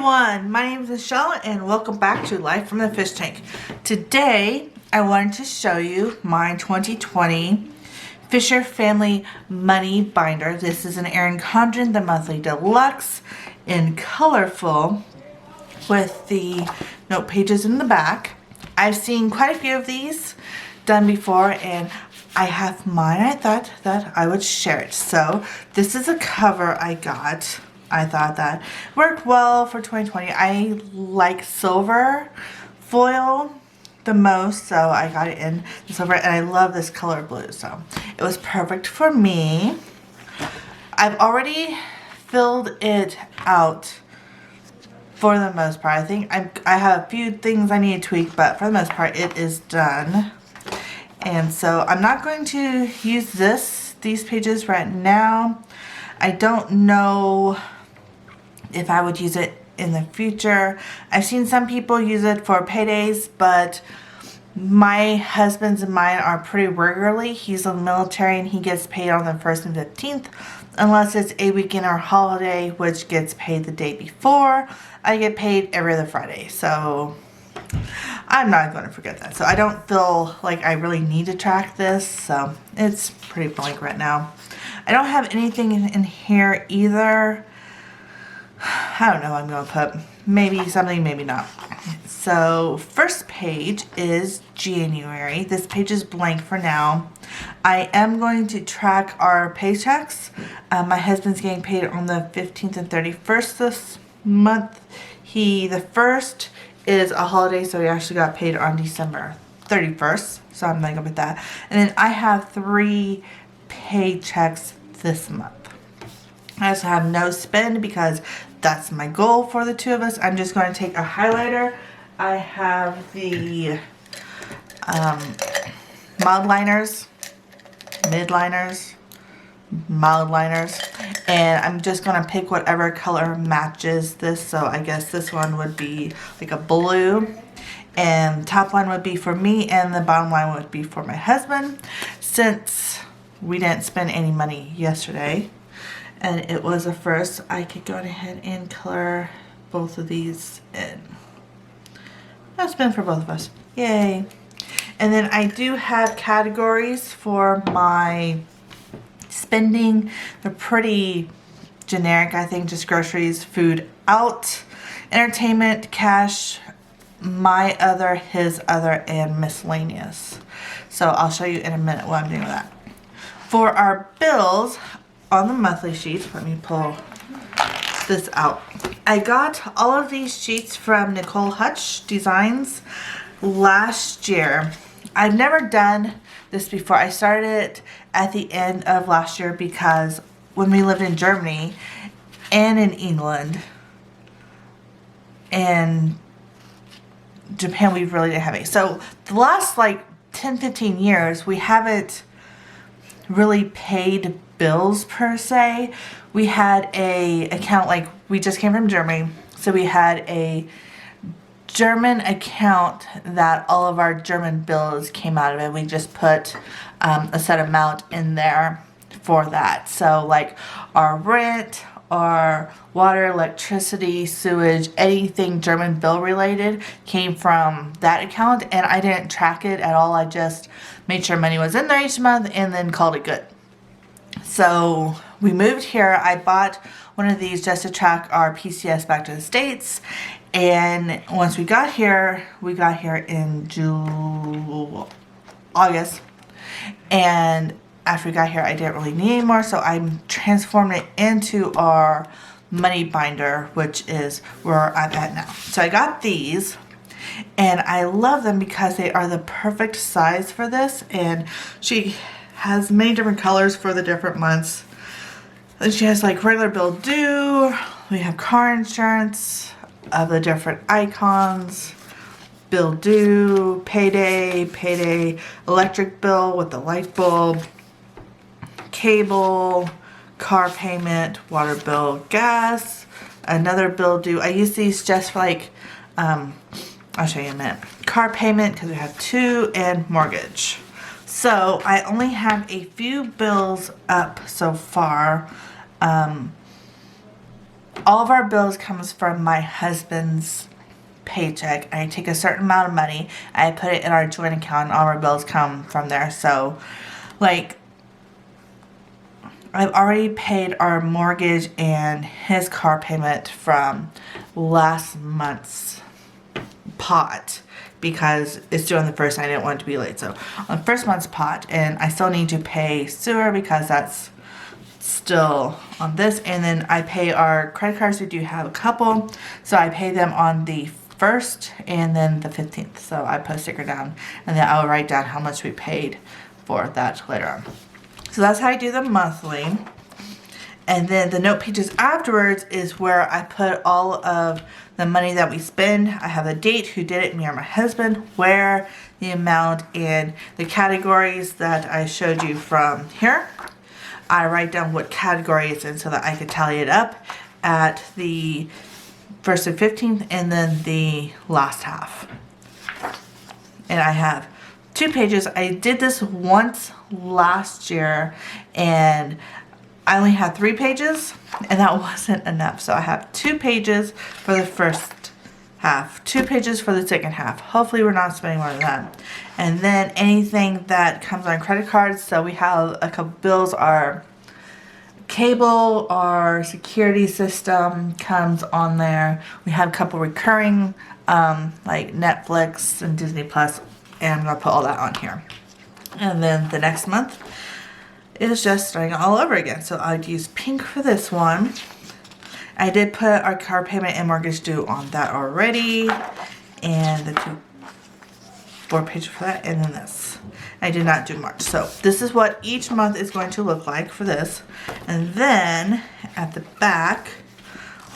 everyone, my name is Michelle and welcome back to Life from the Fish Tank. Today I wanted to show you my 2020 Fisher Family Money Binder. This is an Erin Condren Deluxe in colorful with the note pages in the back. I've seen quite a few of these done before and I have mine. I thought that I would share it. So this is a cover I got. I thought that worked well for 2020. I like silver foil the most, so I got it in the silver, and I love this color blue, so it was perfect for me. I've already filled it out for the most part. I think I have a few things I need to tweak, but for the most part it is done. And so I'm not going to use these pages right now. I don't know if I would use it in the future. I've seen some people use it for paydays, but my husband's and mine are pretty regularly. He's in the military and he gets paid on the 1st and 15th, unless it's a weekend or holiday, which gets paid the day before. I get paid every other Friday, so I'm not going to forget that. So I don't feel like I really need to track this, so it's pretty blank right now. I don't have anything in here either. I don't know what I'm going to put. Maybe something, maybe not. So first page is January. This page is blank for now. I am going to track our paychecks. My husband's getting paid on the 15th and 31st this month. The 1st is a holiday, so he actually got paid on December 31st. So I'm not going to put that. And then I have 3 paychecks this month. I also have no spend because that's my goal for the two of us. I'm just going to take a highlighter. I have the mild liners, mid liners, mild liners, and I'm just going to pick whatever color matches this. So I guess this one would be like a blue, and top line would be for me and the bottom line would be for my husband, since we didn't spend any money yesterday and it was a first. I could go ahead and color both of these in. No spend for both of us. Yay. And then I do have categories for my spending. They're pretty generic, I think. Just groceries, food out, entertainment, cash, my other, his other, and miscellaneous. So I'll show you in a minute what I'm doing with that. For our bills on the monthly sheets, let me pull this out. I got all of these sheets from Nicole Hutch Designs last year. I've never done this before. I started it at the end of last year because when we lived in Germany and in England and Japan, we really didn't have any. So the last like 10-15 years we haven't really paid bills per se. We had a account, like we just came from Germany, so we had a German account that all of our German bills came out of it. We just put a set amount in there for that. So like our rent, our water, electricity, sewage, anything German bill related came from that account, and I didn't track it at all. I just made sure money was in there each month and then called it good. So we moved here. I bought one of these just to track our PCS back to the States. And once we got here in August. And after we got here, I didn't really need any more. So I transformed it into our money binder, which is where I'm at now. So I got these. And I love them because they are the perfect size for this. And she has many different colors for the different months. And she has like regular bill due. We have car insurance of the different icons. Bill due, payday, electric bill with the light bulb, cable, car payment, water bill, gas, another bill due. I use these just for like, I'll show you in a minute. Car payment, because we have 2, and mortgage. So I only have a few bills up so far. all of our bills comes from my husband's paycheck. I take a certain amount of money, I put it in our joint account, and all our bills come from there. So, like, I've already paid our mortgage and his car payment from last month's pot because it's due on the first and I didn't want it to be late. So on the first month's pot, and I still need to pay sewer because that's still on this. And then I pay our credit cards. We do have a couple, so I pay them on the 1st and then the 15th. So I put a sticker down, and then I'll write down how much we paid for that later on. So that's how I do them monthly. And then the note pages afterwards is where I put all of the money that we spend. I have the date, who did it, me or my husband, where, the amount, and the categories that I showed you from here. I write down what category it's in so that I can tally it up at the 1st and 15th and then the last half. And I have 2 pages. I did this once last year and I only had 3 pages and that wasn't enough. So I have 2 pages for the first half, 2 pages for the second half. Hopefully we're not spending more than that. And then anything that comes on credit cards. So we have a couple bills. Our cable, our security system comes on there. We have a couple recurring like Netflix and Disney Plus, and I'm going to put all that on here. And then the next month is just starting all over again. So I'd use pink for this one. I did put our car payment and mortgage due on that already, and the 4 pages for that, and then this. I did not do March. So this is what each month is going to look like for this. And then at the back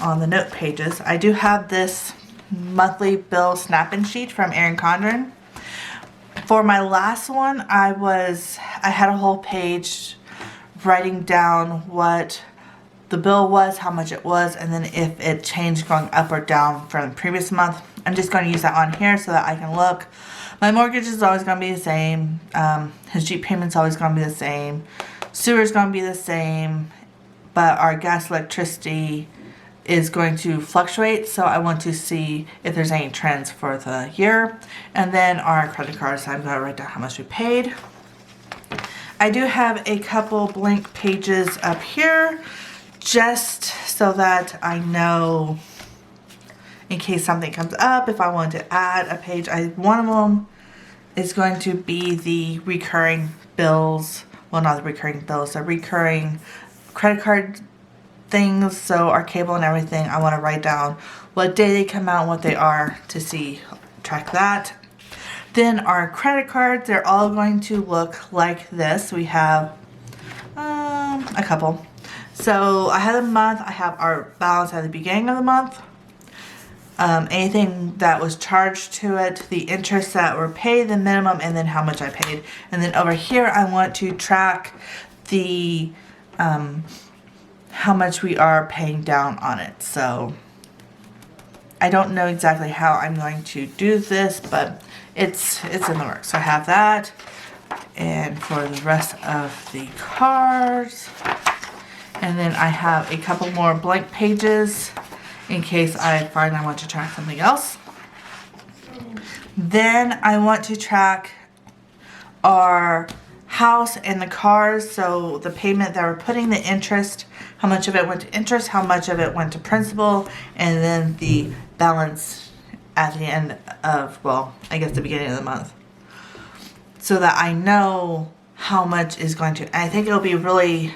on the note pages, I do have this monthly bill snap-in sheet from Erin Condren. For my last one, I had a whole page writing down what the bill was, how much it was, and then if it changed going up or down from the previous month. I'm just going to use that on here so that I can look. My mortgage is always going to be the same. His Jeep payment's always going to be the same. Sewer's going to be the same. But our gas, electricity is going to fluctuate. So I want to see if there's any trends for the year. And then our credit cards, I'm going to write down how much we paid. I do have a couple blank pages up here just so that I know in case something comes up, if I want to add a page. One of them is going to be the recurring bills. Well, not the recurring bills, the recurring credit card things. So our cable and everything, I want to write down what day they come out, what they are, to track that. Then our credit cards, they're all going to look like this. We have a couple. So I have a month, I have our balance at the beginning of the month. Anything that was charged to it, the interest that were paid, the minimum, and then how much I paid. And then over here, I want to track the how much we are paying down on it. So I don't know exactly how I'm going to do this, but it's in the works. So I have that, and for the rest of the cards, and then I have a couple more blank pages in case I find I want to track something else. Then I want to track our house and the cars. So the payment that we're putting, the interest, how much of it went to interest, how much of it went to principal, and then the balance at the end of, well, I guess the beginning of the month. So that I know how much is going to, I think it'll be really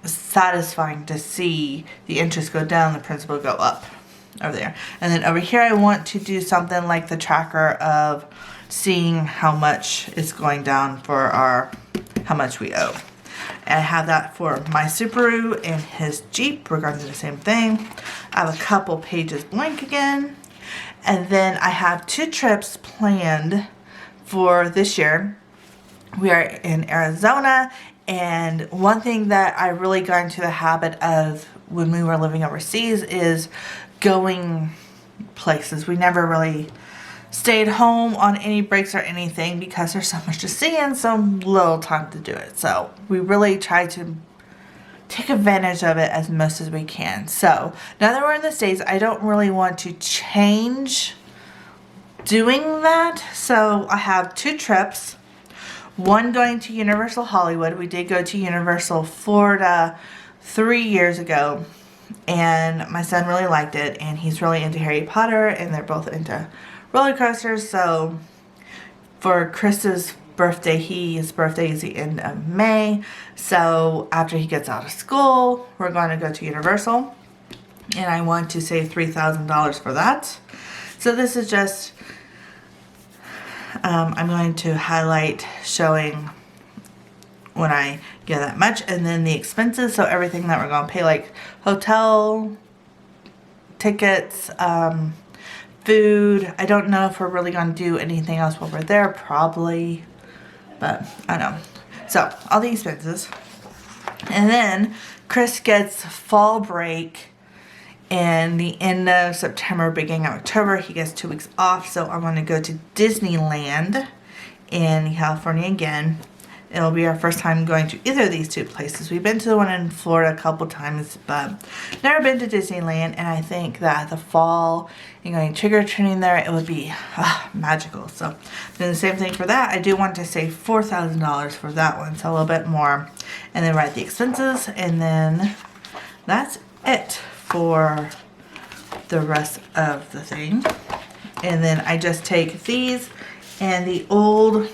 satisfying to see the interest go down, the principal go up over there. And then over here I want to do something like the tracker of seeing how much is going down for our, how much we owe. And I have that for my Subaru and his Jeep. We're going to do the same thing. I have a couple pages blank again. And then I have 2 trips planned for this year. We are in Arizona. And one thing that I really got into the habit of when we were living overseas is going places. We never really stayed home on any breaks or anything because there's so much to see and so little time to do it. So we really try to take advantage of it as most as we can. So now that we're in the States, I don't really want to change doing that. So I have 2 trips. One going to Universal Hollywood. We did go to Universal Florida 3 years ago, and my son really liked it, and he's really into Harry Potter, and they're both into roller coasters. So for Chris's birthday, his birthday is the end of May, so after he gets out of school, we're going to go to Universal, and I want to save $3,000 for that. So this is just I'm going to highlight showing when I get that much, and then the expenses, so everything that we're going to pay, like hotel, tickets, food. I don't know if we're really going to do anything else while we're there, probably, but I don't know. So all the expenses, and then Chris gets fall break in the end of September, beginning of October. He gets 2 weeks off, so I'm going to go to Disneyland in California again. It'll be our first time going to either of these 2 places. We've been to the one in Florida a couple times, but never been to Disneyland, and I think that the fall and going trick-or-treating there, it would be magical. So then the same thing for that. I do want to save $4,000 for that one, so a little bit more, and then write the expenses, and then that's it for the rest of the thing. And then I just take these, and the old,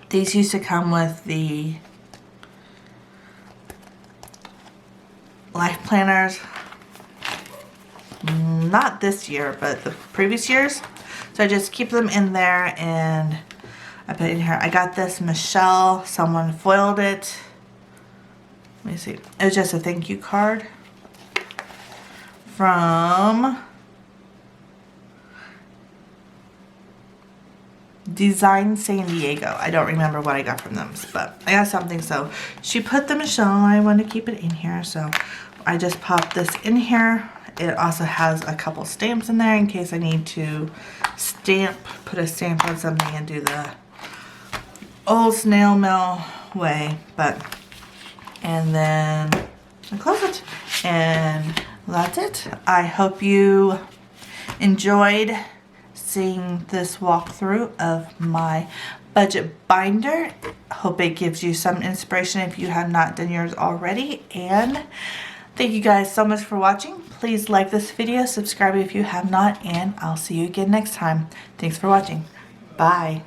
these used to come with the life planners, not this year but the previous years, so I just keep them in there, and I put it in here. I got this Michelle, someone foiled it. Let me see, it was just a thank you card from Design San Diego. I don't remember what I got from them, but I got something. So she put the Michelle, and I want to keep it in here, so I just popped this in here. It also has a couple stamps in there in case I need to put a stamp on something and do the old snail mail way. And then I close it, and that's it. I hope you enjoyed seeing this walkthrough of my budget binder. Hope it gives you some inspiration if you have not done yours already. And thank you guys so much for watching. Please like this video, subscribe if you have not, and I'll see you again next time. Thanks for watching. Bye.